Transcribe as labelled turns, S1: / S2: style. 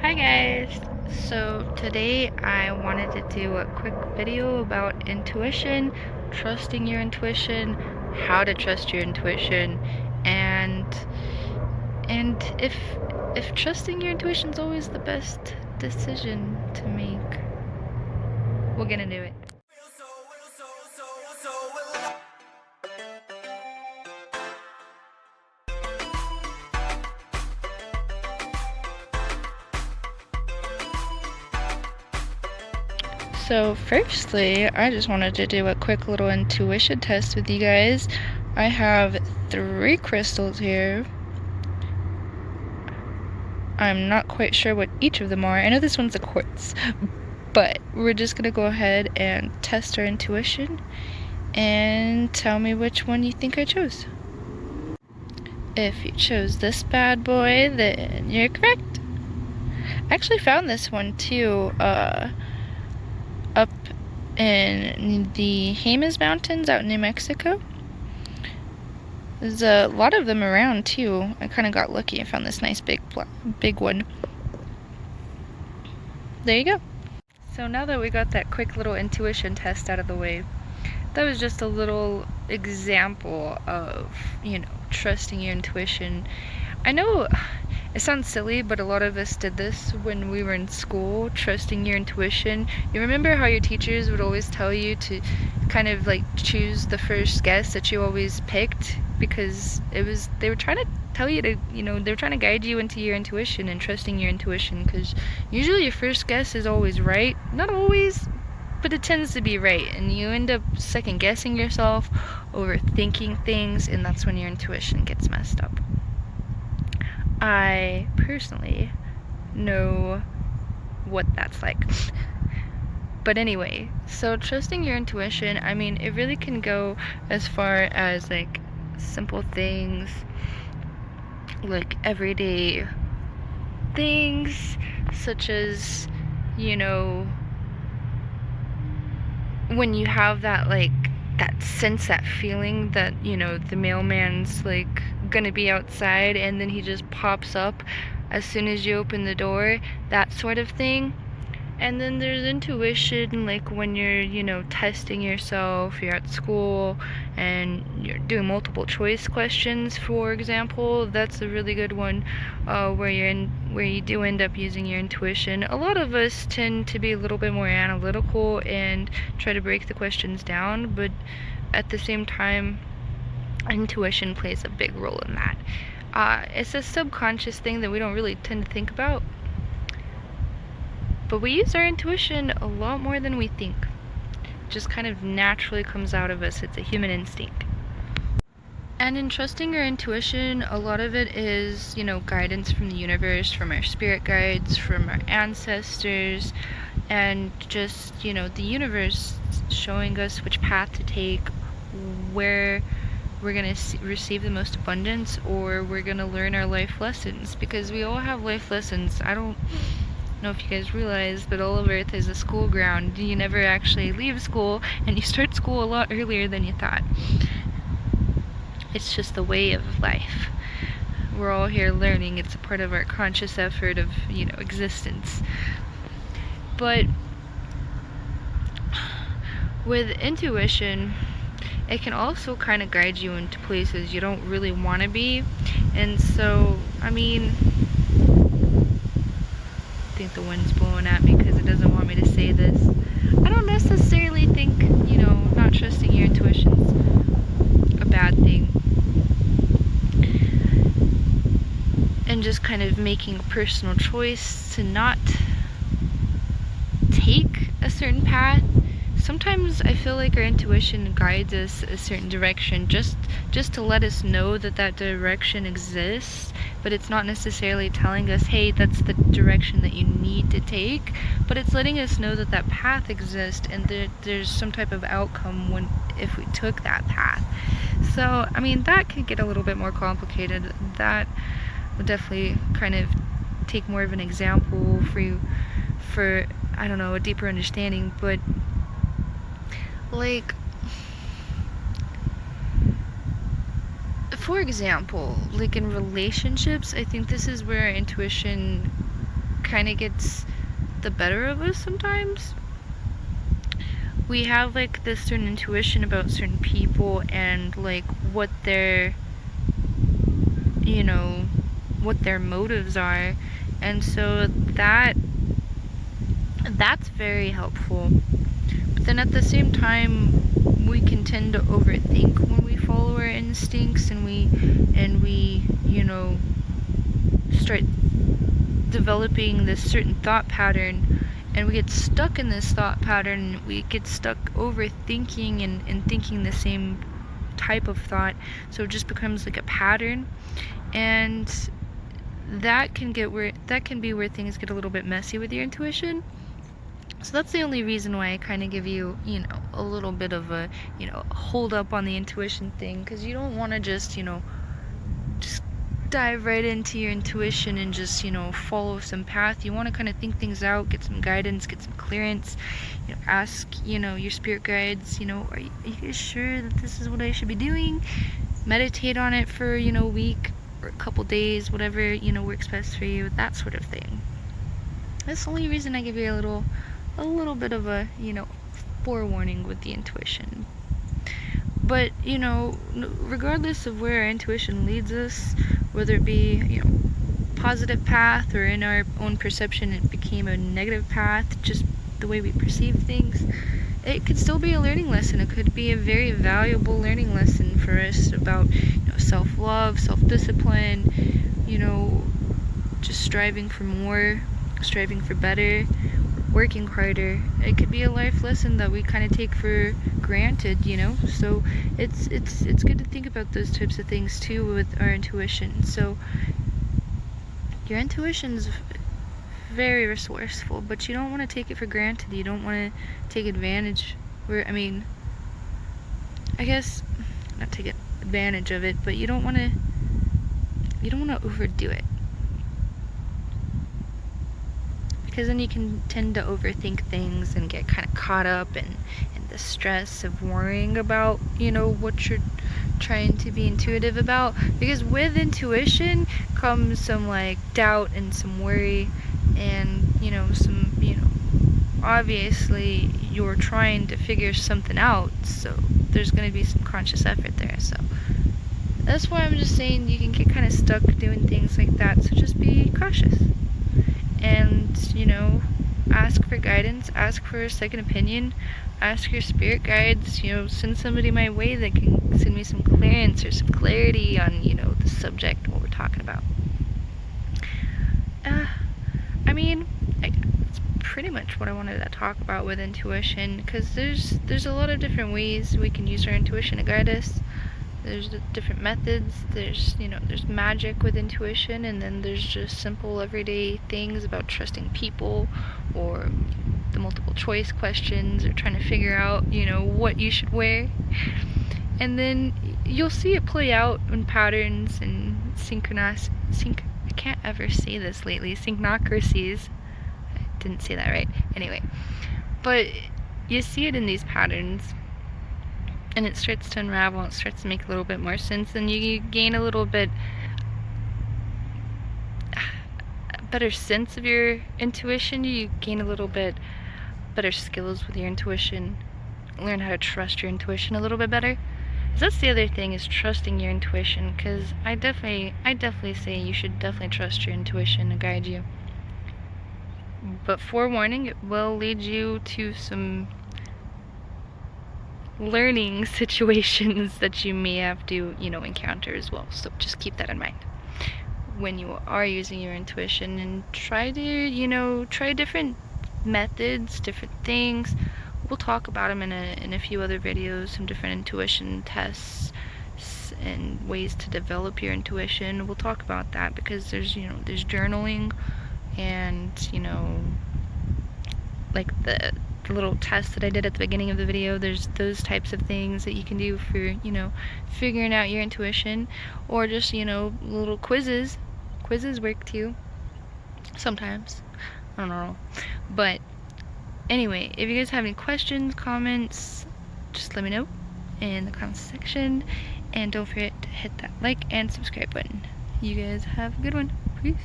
S1: Hi guys! So today I wanted to do a quick video about intuition, trusting your intuition, how to trust your intuition, and if trusting your intuition is always the best decision to make. We're gonna do it. So firstly, I just wanted to do a quick little intuition test with you guys. I have 3 crystals here. I'm not quite sure what each of them are. I know this one's a quartz, but we're just gonna go ahead and test our intuition and tell me which one you think I chose. If you chose this bad boy, then you're correct. I actually found this one too, up in the Jemez Mountains out in New Mexico. There's a lot of them around too. I kind of got lucky. I found this nice big one. There you go. So now that we got that quick little intuition test out of the way, that was just a little example of, trusting your intuition. I know it sounds silly, but a lot of us did this when we were in school, trusting your intuition. You remember how your teachers would always tell you to kind of like choose the first guess that you always picked, because they were trying to tell you to, they were trying to guide you into your intuition and trusting your intuition, because usually your first guess is always right. Not always, but it tends to be right, and you end up second guessing yourself, overthinking things, and that's when your intuition gets messed up. I personally know what that's like. But anyway, so trusting your intuition, I mean, it really can go as far as like simple things, like everyday things, such as, when you have that sense, that feeling that, the mailman's like gonna be outside and then he just pops up as soon as you open the door, that sort of thing. And then there's intuition, like when you're, testing yourself, you're at school and you're doing multiple choice questions, for example. That's a really good one, where you do end up using your intuition. A lot of us tend to be a little bit more analytical and try to break the questions down, but at the same time, intuition plays a big role in that. It's a subconscious thing that we don't really tend to think about, but we use our intuition a lot more than we think. It just kind of naturally comes out of us. It's a human instinct. And in trusting your intuition, a lot of it is, guidance from the universe, from our spirit guides, from our ancestors, and just, the universe showing us which path to take, where we're going to receive the most abundance, or we're going to learn our life lessons, because we all have life lessons. I don't know if you guys realize, but all of Earth is a school ground. You never actually leave school, and you start school a lot earlier than you thought. It's just the way of life. We're all here learning. It's a part of our conscious effort of, existence. But with intuition, it can also kind of guide you into places you don't really want to be. And so, I think the wind's blowing at me because it doesn't want me to say this. I don't necessarily think, not trusting your intuition's a bad thing. And just kind of making a personal choice to not take a certain path. Sometimes I feel like our intuition guides us a certain direction just to let us know that direction exists, but it's not necessarily telling us, hey, that's the direction that you need to take, but it's letting us know that path exists and there's some type of outcome if we took that path. So, that could get a little bit more complicated. That would definitely kind of take more of an example for you, for, I don't know, a deeper understanding, but for example, in relationships, I think this is where intuition kind of gets the better of us sometimes. We have like this certain intuition about certain people and like what their, you know, what their motives are, and so that's very helpful. But then at the same time, we can tend to overthink when we follow our instincts, and we you know, start developing this certain thought pattern, and we get stuck in this thought pattern. We get stuck overthinking and thinking the same type of thought, so it just becomes like a pattern, and that can be where things get a little bit messy with your intuition. So that's the only reason why I kind of give you, you know, a little bit of a, you know, hold up on the intuition thing, because you don't want to just, you know, just dive right into your intuition and just, you know, follow some path. You want to kind of think things out, get some guidance, get some clearance, you know, ask, you know, your spirit guides, you know, are you guys sure that this is what I should be doing? Meditate on it for, you know, a week or a couple days, whatever, you know, works best for you, that sort of thing. That's the only reason I give you a little bit of a, you know, forewarning with the intuition. But, you know, regardless of where our intuition leads us, whether it be, you know, positive path, or in our own perception it became a negative path, just the way we perceive things, it could still be a learning lesson. It could be a very valuable learning lesson for us about, you know, self-love, self-discipline, you know, just striving for more, striving for better, working harder. It could be a life lesson that we kind of take for granted, you know. So it's good to think about those types of things too with our intuition. So your intuition's very resourceful, but you don't want to take it for granted. You don't want to take advantage, I mean, I guess not take advantage of it, but you don't want to overdo it, because then you can tend to overthink things and get kind of caught up in the stress of worrying about, you know, what you're trying to be intuitive about. Because with intuition comes some like doubt and some worry, and, you know, some, you know, obviously you're trying to figure something out, so there's going to be some conscious effort there. So that's why I'm just saying you can get kind of stuck doing things like that, so just be cautious. And, you know, ask for guidance, ask for a second opinion, ask your spirit guides, you know, send somebody my way that can send me some clearance or some clarity on, you know, the subject, what we're talking about. I mean, that's pretty much what I wanted to talk about with intuition, because there's a lot of different ways we can use our intuition to guide us. There's different methods, there's, you know, there's magic with intuition, and then there's just simple everyday things about trusting people, or the multiple choice questions, or trying to figure out, you know, what you should wear. And then you'll see it play out in patterns and I can't ever say this lately, synchronicities. I didn't say that right. Anyway, but you see it in these patterns, and it starts to unravel, it starts to make a little bit more sense, and you gain a little bit better sense of your intuition. You gain a little bit better skills with your intuition, learn how to trust your intuition a little bit better. So that's the other thing, is trusting your intuition, because I definitely say you should definitely trust your intuition to guide you. But forewarning, it will lead you to some learning situations that you may have to, you know, encounter as well. So just keep that in mind when you are using your intuition, and try to, you know, try different methods, different things. We'll talk about them in a few other videos, some different intuition tests and ways to develop your intuition. We'll talk about that, because there's, you know, there's journaling, and, you know, like the little test that I did at the beginning of the video, there's those types of things that you can do for, you know, figuring out your intuition. Or just, you know, little quizzes work too sometimes, I don't know. But anyway, if you guys have any questions, comments, just let me know in the comments section, and don't forget to hit that like and subscribe button. You guys have a good one. Peace.